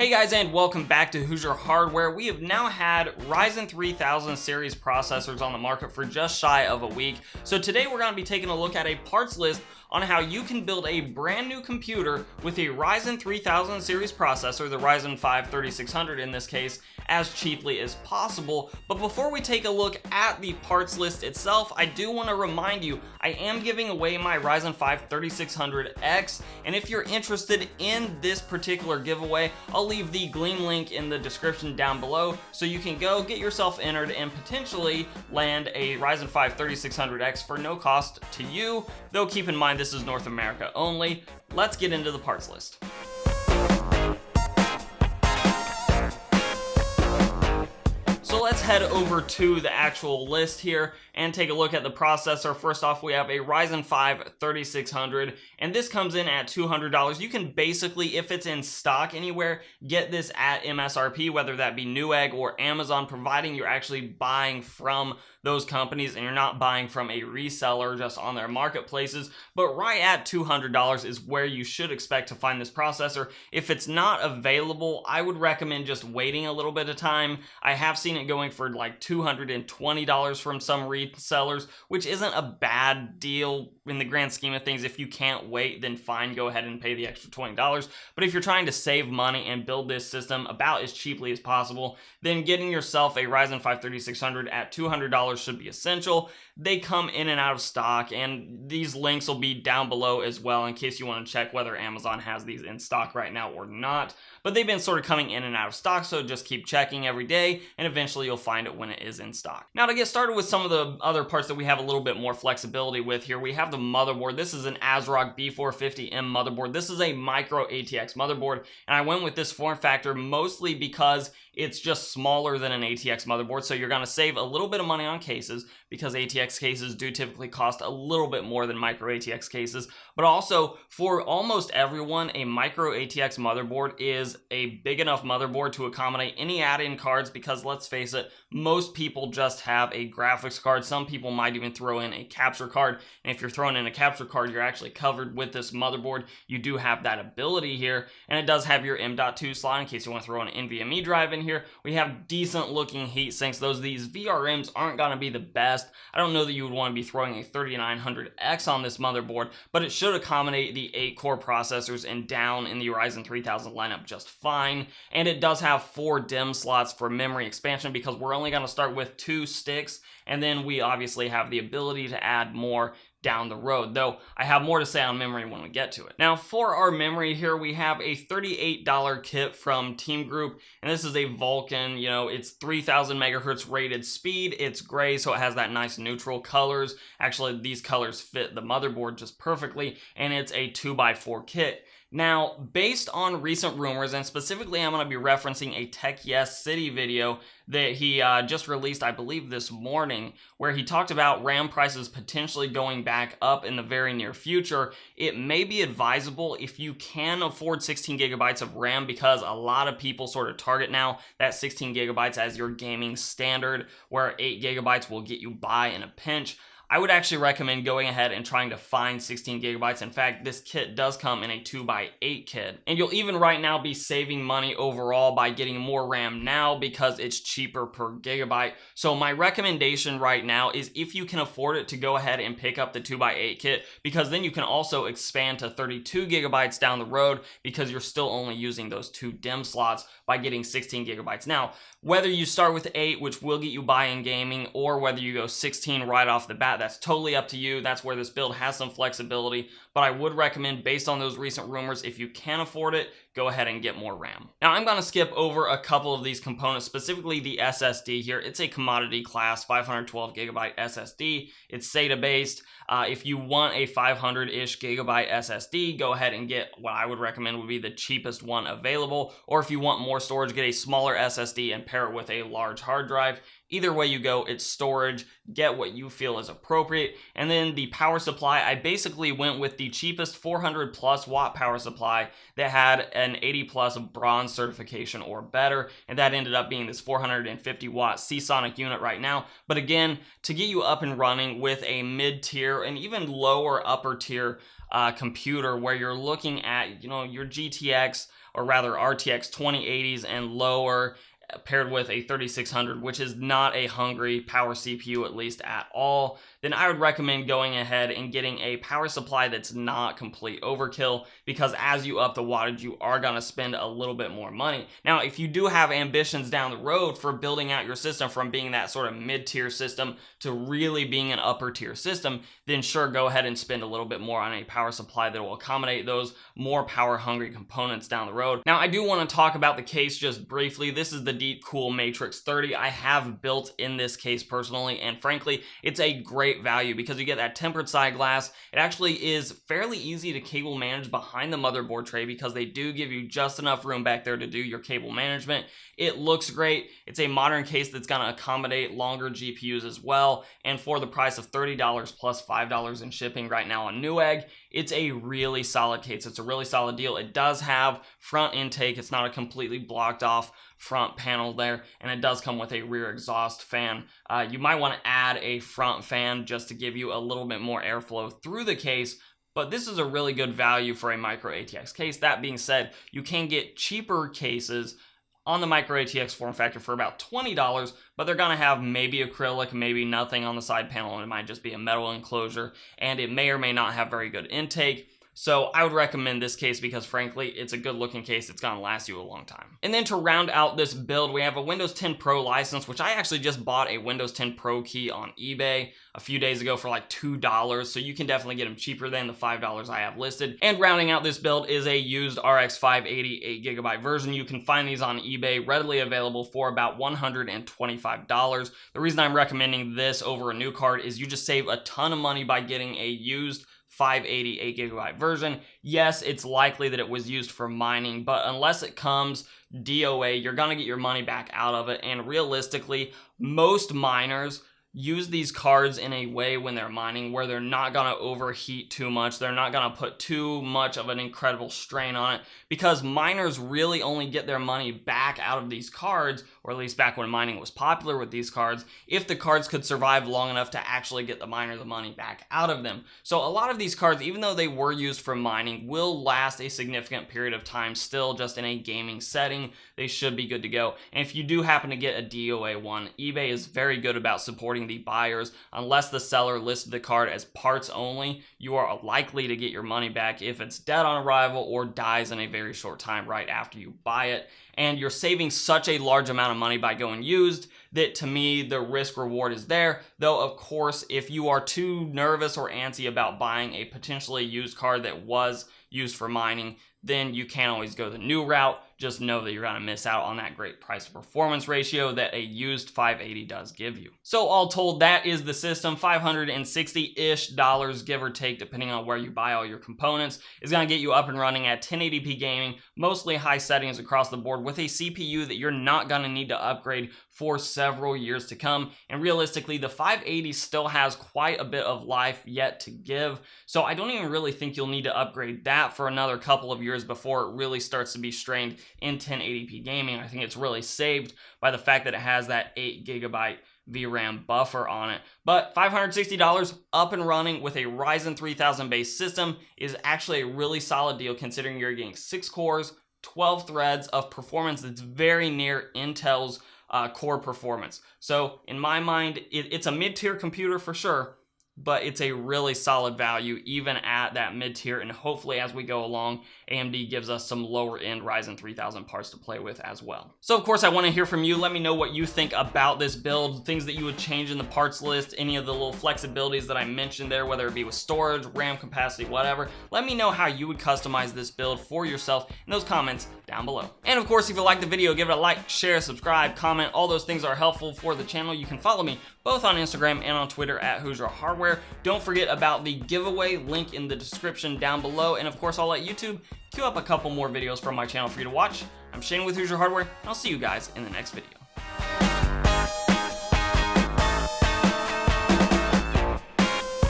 Hey guys, and welcome back to Hoosier Hardware. We have now had Ryzen 3000 series processors on the market for just shy of a week. So today we're going to be taking a look at a parts list on how you can build a brand new computer with a Ryzen 3000 series processor, the Ryzen 5 3600 in this case, as cheaply as possible. But before we take a look at the parts list itself, I do want to remind you, I am giving away my Ryzen 5 3600X, and if you're interested in this particular giveaway, I'll leave the Gleam link in the description down below so you can go get yourself entered and potentially land a Ryzen 5 3600X for no cost to you, though keep in mind this is North America only. Let's get into the parts list. So let's head over to the actual list here and take a look at the processor. First off, we have a Ryzen 5 3600, and this comes in at $200. You can basically, if it's in stock anywhere, get this at MSRP, whether that be Newegg or Amazon, providing you're actually buying from those companies and you're not buying from a reseller just on their marketplaces. But right at $200 is where you should expect to find this processor. If it's not available, I would recommend just waiting a little bit of time. I have seen it going for like $220 from some resellers, which isn't a bad deal in the grand scheme of things. If you can't wait, then fine, go ahead and pay the extra $20. But if you're trying to save money and build this system about as cheaply as possible, then getting yourself a Ryzen 5 3600 at $200 should be essential. They come in and out of stock, and these links will be down below as well in case you want to check whether Amazon has these in stock right now or not. But they've been sort of coming in and out of stock, so just keep checking every day and eventually you'll find it when it is in stock. Now, to get started with some of the other parts that we have a little bit more flexibility with here, we have the motherboard. This is an ASRock B450M motherboard. This is a micro ATX motherboard, and I went with this form factor mostly because it's just smaller than an ATX motherboard, so you're going to save a little bit of money on cases because ATX cases do typically cost a little bit more than micro ATX cases. But also, for almost everyone, a micro ATX motherboard is a big enough motherboard to accommodate any add-in cards because, let's face it, most people just have a graphics card. Some people might even throw in a capture card, and if you're throwing in a capture card, you're actually covered with this motherboard. You do have that ability here, and it does have your M.2 slot in case you want to throw an NVMe drive in here. We have decent looking heat sinks. These VRMs aren't going to be the best. I don't know that you would want to be throwing a 3900X on this motherboard, but it should accommodate the 8-core processors and down in the Ryzen 3000 lineup just fine. And it does have 4 DIMM slots for memory expansion because we're only going to start with 2 sticks, and then we obviously have the ability to add more down the road, though I have more to say on memory when we get to it. Now, for our memory here, we have a $38 kit from Team Group, and this is a Vulcan. You know, it's 3000 megahertz rated speed. It's gray, so it has that nice neutral colors. Actually, these colors fit the motherboard just perfectly, and it's a 2x4 kit. Now, based on recent rumors, and specifically I'm going to be referencing a Tech Yes City video that he just released, I believe, this morning, where he talked about RAM prices potentially going back up in the very near future. It may be advisable if you can afford 16 gigabytes of RAM, because a lot of people sort of target now that 16 gigabytes as your gaming standard, where 8 gigabytes will get you by in a pinch. I would actually recommend going ahead and trying to find 16 gigabytes. In fact, this kit does come in a 2x8 kit. And you'll even right now be saving money overall by getting more RAM now because it's cheaper per gigabyte. So my recommendation right now is, if you can afford it, to go ahead and pick up the 2x8 kit, because then you can also expand to 32 gigabytes down the road because you're still only using those 2 DIMM slots by getting 16 gigabytes. Now, whether you start with 8, which will get you by in gaming, or whether you go 16 right off the bat, that's totally up to you. That's where this build has some flexibility, but I would recommend, based on those recent rumors, if you can afford it, go ahead and get more RAM. Now, I'm going to skip over a couple of these components, specifically the SSD here. It's a commodity class 512 gigabyte SSD. It's SATA based. If you want a 500-ish gigabyte SSD, go ahead and get what I would recommend would be the cheapest one available. Or if you want more storage, get a smaller SSD and pair it with a large hard drive. Either way you go, it's storage. Get what you feel is appropriate. And then the power supply, I basically went with the cheapest 400 plus watt power supply that had an 80 plus bronze certification or better, and that ended up being this 450 watt Seasonic unit right now. But again, to get you up and running with a mid-tier and even lower upper tier computer where you're looking at, your GTX or rather RTX 2080s and lower, paired with a 3600, which is not a hungry power CPU, at least at all, then I would recommend going ahead and getting a power supply that's not complete overkill, because as you up the wattage, you are going to spend a little bit more money. Now, if you do have ambitions down the road for building out your system from being that sort of mid-tier system to really being an upper tier system, then sure, go ahead and spend a little bit more on a power supply that will accommodate those more power hungry components down the road. Now, I do want to talk about the case just briefly. This is the Deepcool Matrix 30. I have built in this case personally, and frankly, it's a great value because you get that tempered side glass. It actually is fairly easy to cable manage behind the motherboard tray because they do give you just enough room back there to do your cable management. It looks great. It's a modern case that's going to accommodate longer GPUs as well, and for the price of $30 plus $5 in shipping right now on Newegg, it's a really solid case. It's a really solid deal. It does have front intake. It's not a completely blocked off front panel there, and it does come with a rear exhaust fan. You might want to add a front fan just to give you a little bit more airflow through the case, but this is a really good value for a micro ATX case. That being said, you can get cheaper cases on the micro ATX form factor for about $20, but they're going to have maybe acrylic, maybe nothing on the side panel, and it might just be a metal enclosure, and it may or may not have very good intake. So I would recommend this case because frankly, it's a good looking case. It's going to last you a long time. And then to round out this build, we have a Windows 10 Pro license, which I actually just bought a Windows 10 Pro key on eBay a few days ago for like $2. So you can definitely get them cheaper than the $5 I have listed. And rounding out this build is a used RX 580 8GB version. You can find these on eBay, readily available for about $125. The reason I'm recommending this over a new card is you just save a ton of money by getting a used 580 8GB version. Yes, it's likely that it was used for mining, but unless it comes DOA, you're gonna get your money back out of it. And realistically, most miners use these cards in a way when they're mining where they're not going to overheat too much. They're not going to put too much of an incredible strain on it, because miners really only get their money back out of these cards, or at least back when mining was popular with these cards, if the cards could survive long enough to actually get the miner the money back out of them. So a lot of these cards, even though they were used for mining, will last a significant period of time still just in a gaming setting. They should be good to go. And if you do happen to get a DOA one, eBay is very good about supporting the buyers. Unless the seller listed the card as parts only, you are likely to get your money back if it's dead on arrival or dies in a very short time right after you buy it. And you're saving such a large amount of money by going used that, to me, the risk reward is there. Though, of course, if you are too nervous or antsy about buying a potentially used card that was used for mining, then you can always go the new route. Just know that you're going to miss out on that great price to performance ratio that a used 580 does give you. So all told, that is the system. $560-ish, give or take, depending on where you buy all your components, is going to get you up and running at 1080p gaming, mostly high settings across the board, with a CPU that you're not going to need to upgrade for several years to come. And realistically, the 580 still has quite a bit of life yet to give. So I don't even really think you'll need to upgrade that for another couple of years before it really starts to be strained in 1080p gaming. I think it's really saved by the fact that it has that 8GB VRAM buffer on it. But $560 up and running with a Ryzen 3000 based system is actually a really solid deal, considering you're getting 6 cores, 12 threads of performance that's very near Intel's core performance. So in my mind, it's a mid-tier computer for sure, but it's a really solid value even at that mid-tier, and hopefully as we go along, AMD gives us some lower-end Ryzen 3000 parts to play with as well. So of course, I want to hear from you. Let me know what you think about this build, things that you would change in the parts list, any of the little flexibilities that I mentioned there, whether it be with storage, RAM capacity, whatever. Let me know how you would customize this build for yourself in those comments down below. And of course, if you liked the video, give it a like, share, subscribe, comment. All those things are helpful for the channel. You can follow me both on Instagram and on Twitter at Hoosier Hardware. Don't forget about the giveaway, link in the description down below. And of course, I'll let YouTube queue up a couple more videos from my channel for you to watch. I'm Shane with Hoosier Hardware, and I'll see you guys in the next video.